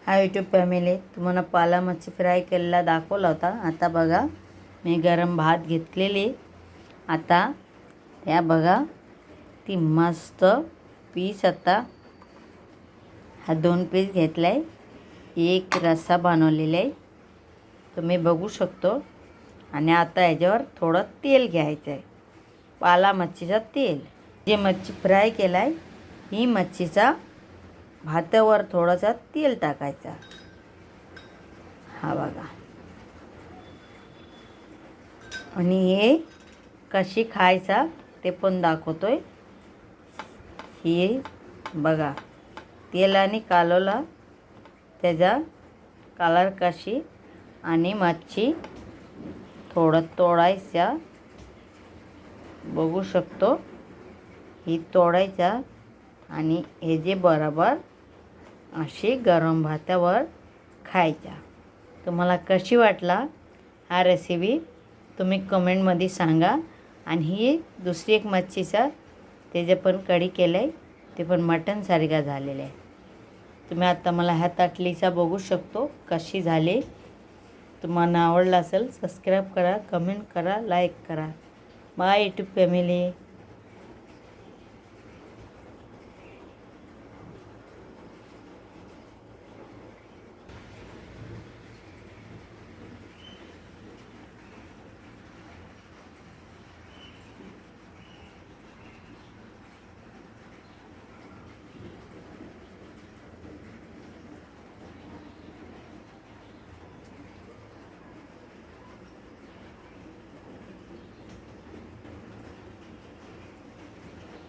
हा YouTube family, तुम्हाला पाला मच्छी फ्राय केलेला दाखवला होता. आता बघा मी गरम भात घेतलेली. आता या बघा ती मस्त पीस. आता हा 2 पीस घेतला आहे. एक रस्सा बनवलेला आहे तुम्ही बघू शकतो. आणि आता याच्यावर थोडं तेल घ्यायचं आहे, पाला मच्छीचा तेल. जे मच्छी फ्राय केला आहे ही मच्छीचा भातावर थोडासा तेल टाकायचा. हा बघा. आणि हे कशी खायचा ते पण दाखवतोय. हे बघा तेलाने कालवला त्याचा कलर कशी. आणि मच्छी थोडं तोडायचा बघू शकतो. ही तोडायचा आणि हे जे बरोबर अशी गरम भातावर खायचा. तुम्हाला कशी वाटला हा रेसिपी तुम्ही कमेंटमध्ये सांगा. आणि ही दुसरी एक मच्छीचा त्याचे पण कढी केलं आहे, ते पण मटनसारखा झालेलं आहे. तुम्ही आता मला ह्या ताटलीचा बघू शकतो कशी झाली. तुम्हाला आवडला असेल सबस्क्राईब करा, कमेंट करा, लाईक करा. Bye YouTube family.